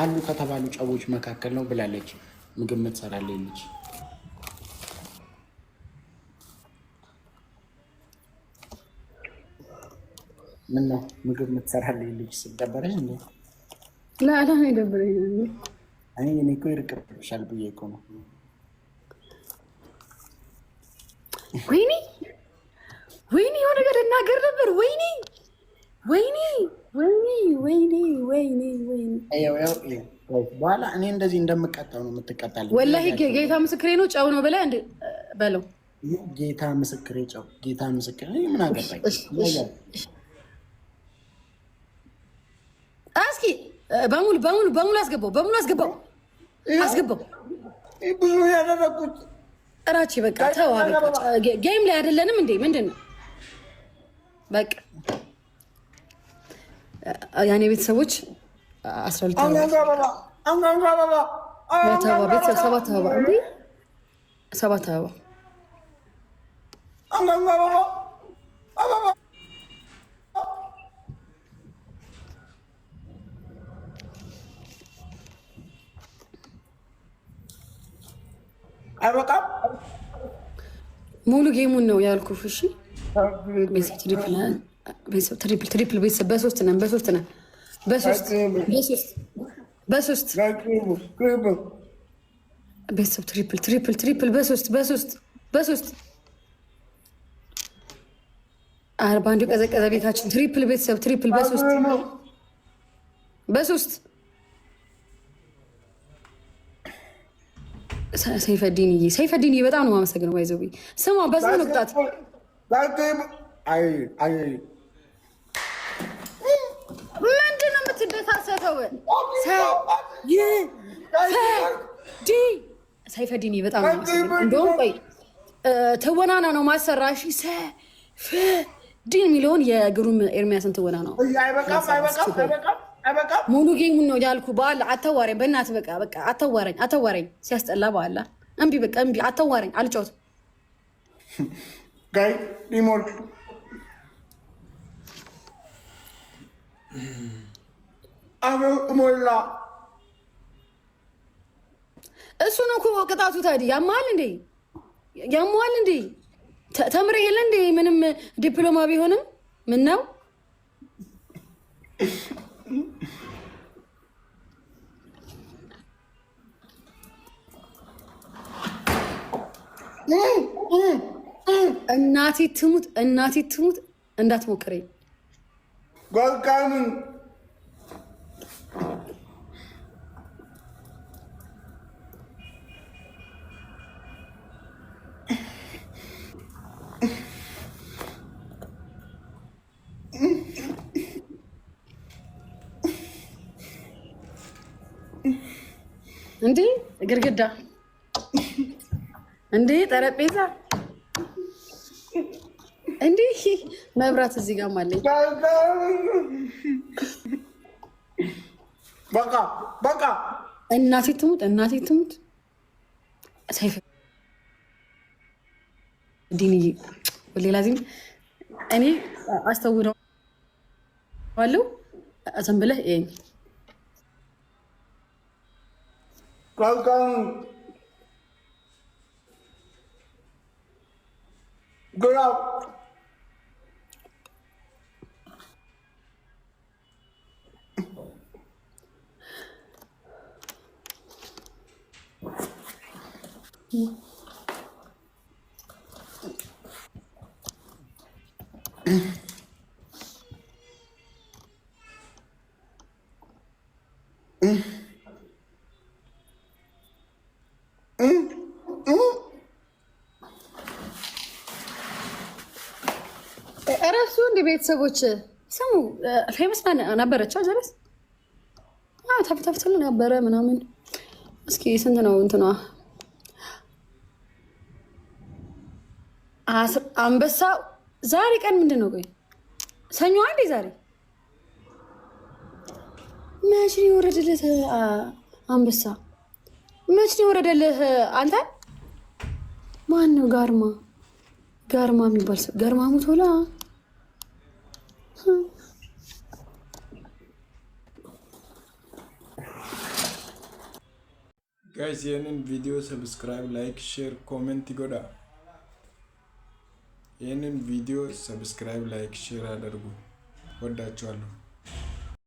አሉ ከተባሉ ጨዎች መካከል ነው ብላለች። ምግብ የምትሰራልኝ ልጅ ምን ነው ምግብ የምትሰራልኝ ልጅ ስደበረሽ እንዴ? ላላ ነው የደበረኝ። እኔ እኮ ይርቅብሻል ብዬ እኮ ነው። ወይኔ ወይኔ የሆነ ነገር እናገር ነበር። ወይኔ ወይኔ ወይኔ ወይኔ ወይኔ ወይኔ በኋላ እኔ እንደዚህ እንደምቀጣው ነው የምትቀጣልኝ። ወላሂ ጌታ ምስክሬ ነው። ጨው ነው ብለህ በለው። ጌታ ምስክሬ ጨው፣ ጌታ ምስክሬ ምን አገባኝ። እስኪ በሙሉ አስገባው። ብዙ ያደረኩት እራቼ በቃ ተው። ጌም ላይ አይደለንም እንዴ? ምንድን ነው በቃ ያኔ ቤተሰቦች 12 7 አበባ አይበቃም። ሙሉ ጌሙን ነው ያልኩህ። እሺ ትሪፕል ቤተሰብ በሶስት ነን። በሶስት ቤተሰብ ትሪፕል በሶስት በአንዱ ቀዘቀዘ ቤታችን። ትሪፕል ቤተሰብ ትሪፕል በሶስት ሰይፈዲንዬ በጣም ነው የማመሰግነው። ባይዘው ስማ በስመ ንቅጣት ምንድን ነው የምትደሳሰተው? ሰይፈዲንዬ በጣም ነው የማመሰግነው። እንደውም ቆይ ትወናና ነው ማሰራሽ ሰይፈዲን የሚለውን የግሩም ኤርሚያስን ትወና ነው። ሙሉ ጌሙን ነው ያልኩ። በኋላ አተዋረኝ በእናትህ በቃ አተዋረኝ ሲያስጠላ። በኋላ እምቢ በቃ እምቢ አተዋረኝ። አልጫወትም ጋይ ሪሞት ሞላ እሱ ነው እኮ ቅጣቱ። ታዲያ ያማል እንዴ? ተምረህ የለ እንዴ? ምንም ዲፕሎማ ቢሆንም ምን ነው እናቴ ትሙት እንዳትሞክረኝ። ጎልካምን እንዴ ግድግዳ እንዴ ጠረጴዛ እንዴ መብራት እዚህ ጋር ማለኝ። በቃ እናቴ ትሙት ሰይፈዲንዬ ሌላ ዚህ እኔ አስተውለዋለሁ። ዝም ብለህ ይሄኝ ግራው እረሱ እንደ ቤተሰቦች ስሙ ፌመስ ነበረች ጀለስ ተፍተፍትል ነበረ ምናምን። እስኪ ስንት ነው እንትኗ? አንበሳ ዛሬ ቀን ምንድን ነው? ቆይ ሰኞ አንዴ ዛሬ መች ነው የወረደልህ? አንበሳ መች ነው የወረደልህ? አንተ ማን ነው? ጋርማ የሚባል ሰው ጋርማ ሙቶላ ጋይስ ይህንን ቪዲዮ ሰብስክራይብ፣ ላይክ፣ ሼር፣ ኮሜንት ይጎዳ። ይህንን ቪዲዮ ሰብስክራይብ፣ ላይክ፣ ሼር አድርጉ። ወዳችኋለሁ።